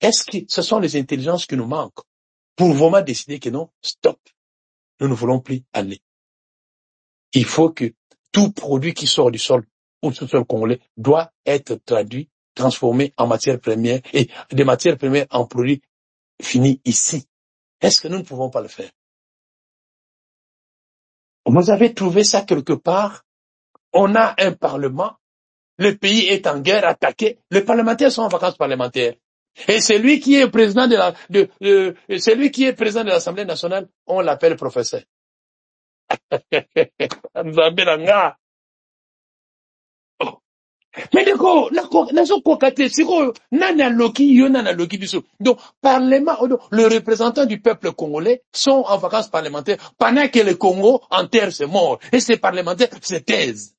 Est-ce que ce sont les intelligences qui nous manquent pour vraiment décider que non, stop, nous ne voulons plus aller. Il faut que tout produit qui sort du sol ou du sol congolais doit être traduit, transformé en matières premières et des matières premières en produits finis ici. Est-ce que nous ne pouvons pas le faire? Vous avez trouvé ça quelque part? On a un parlement, le pays est en guerre, attaqué, les parlementaires sont en vacances parlementaires. Et celui qui est président celui qui est président de l'Assemblée nationale, on l'appelle professeur. Mais d'accord, donc, parlement, le représentant du peuple congolais sont en vacances parlementaires pendant que le Congo enterre ses morts. Et ces parlementaires se taisent.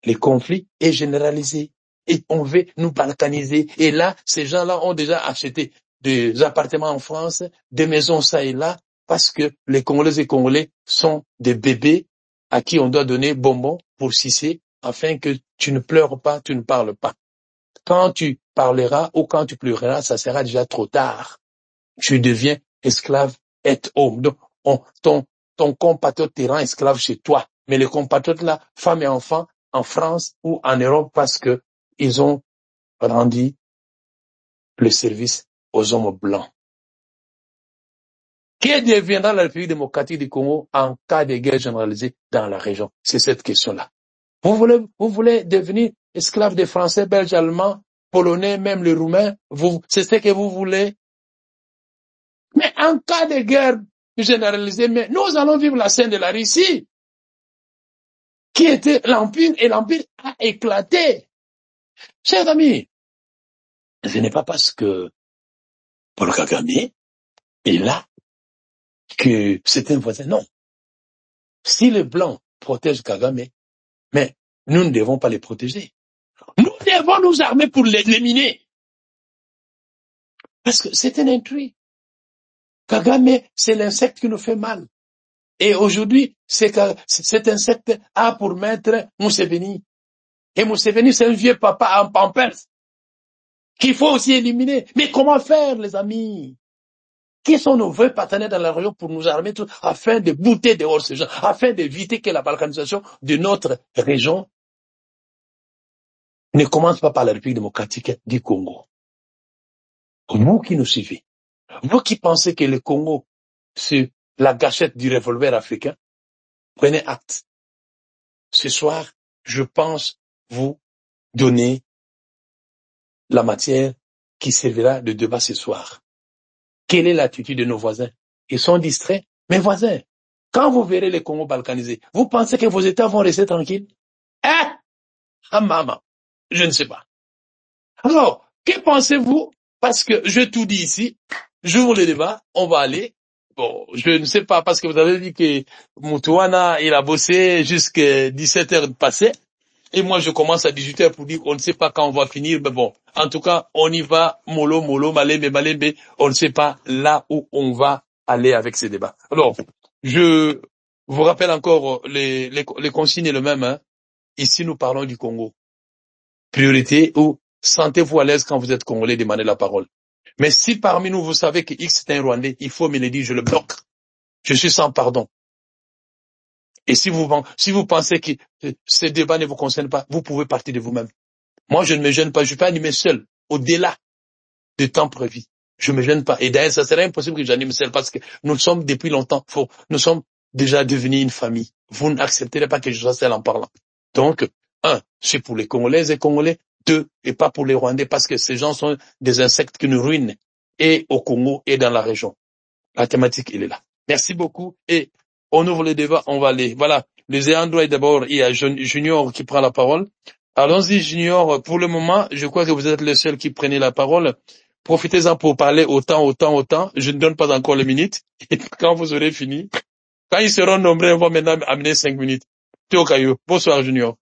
Le conflit est généralisé et on veut nous balkaniser. Et là, ces gens-là ont déjà acheté des appartements en France, des maisons ça et là, parce que les Congolais et Congolais sont des bébés à qui on doit donner bonbons pour sucer afin que tu ne pleures pas, tu ne parles pas. Quand tu parleras ou quand tu pleureras, ça sera déjà trop tard. Tu deviens esclave et homme. Donc, ton compatriote te rend esclave chez toi. Mais les compatriotes là, femmes et enfants, en France ou en Europe, parce que ils ont rendu le service aux hommes blancs. Que deviendra la République démocratique du Congo en cas de guerre généralisée dans la région? C'est cette question-là. Vous voulez devenir esclave des Français, Belges, Allemands, Polonais, même les Roumains? C'est ce que vous voulez? Mais en cas de guerre généralisée, mais nous allons vivre la scène de la Russie, qui était l'Empire, et l'Empire a éclaté. Chers amis, ce n'est pas parce que Paul Kagame est là que c'est un voisin. Non. Si les Blancs protègent Kagame, mais nous ne devons pas les protéger. Nous devons nous armer pour l'éliminer. Parce que c'est un intrus. Kagame, c'est l'insecte qui nous fait mal. Et aujourd'hui, cet insecte a pour maître Museveni. Et Museveni, c'est un vieux papa en pampers qu'il faut aussi éliminer. Mais comment faire, les amis? Qui sont nos vrais partenaires dans la région pour nous armer tous, afin de bouter dehors ces gens, afin d'éviter que la balkanisation de notre région ne commence pas par la République démocratique du Congo? Vous qui nous suivez, vous qui pensez que le Congo, c'est la gâchette du revolver africain, prenez acte. Ce soir, je pense vous donner la matière qui servira de débat ce soir. Quelle est l'attitude de nos voisins? Ils sont distraits. Mes voisins, quand vous verrez les Congo balkanisés, vous pensez que vos États vont rester tranquilles? Hein? Ah maman, je ne sais pas. Alors, que pensez-vous? Parce que je tout dis ici, j'ouvre le débat, on va aller. Bon, je ne sais pas, parce que vous avez dit que Moutouana, il a bossé jusqu'à 17h passées. Et moi, je commence à 18h pour dire qu'on ne sait pas quand on va finir. Mais bon, en tout cas, on y va, mollo, malembe. On ne sait pas là où on va aller avec ces débats. Alors, je vous rappelle encore, les consignes est le même, hein. Ici, nous parlons du Congo. Priorité ou sentez-vous à l'aise quand vous êtes Congolais, demandez la parole. Mais si parmi nous, vous savez que X est un Rwandais, il faut me le dire, je le bloque. Je suis sans pardon. Et si vous pensez que ce débat ne vous concerne pas, vous pouvez partir de vous-même. Moi, je ne me gêne pas, je peux animer seul, au-delà du temps prévu. Je me gêne pas. Et d'ailleurs, ça serait impossible que j'anime seul parce que nous sommes depuis longtemps, nous sommes déjà devenus une famille. Vous n'accepterez pas que je sois seul en parlant. Donc, c'est pour les Congolaises et Congolais. 2, et pas pour les Rwandais parce que ces gens sont des insectes qui nous ruinent et au Congo et dans la région. La thématique, elle est là. Merci beaucoup et on ouvre le débat, on va aller. Voilà, les ayants droit d'abord, il y a Junior qui prend la parole. Allons-y Junior, pour le moment, je crois que vous êtes le seul qui prenait la parole. Profitez-en pour parler autant. Je ne donne pas encore les minutes. Et quand vous aurez fini, quand ils seront nombreux, on va maintenant amener 5 minutes. Théo Caillou, bonsoir Junior.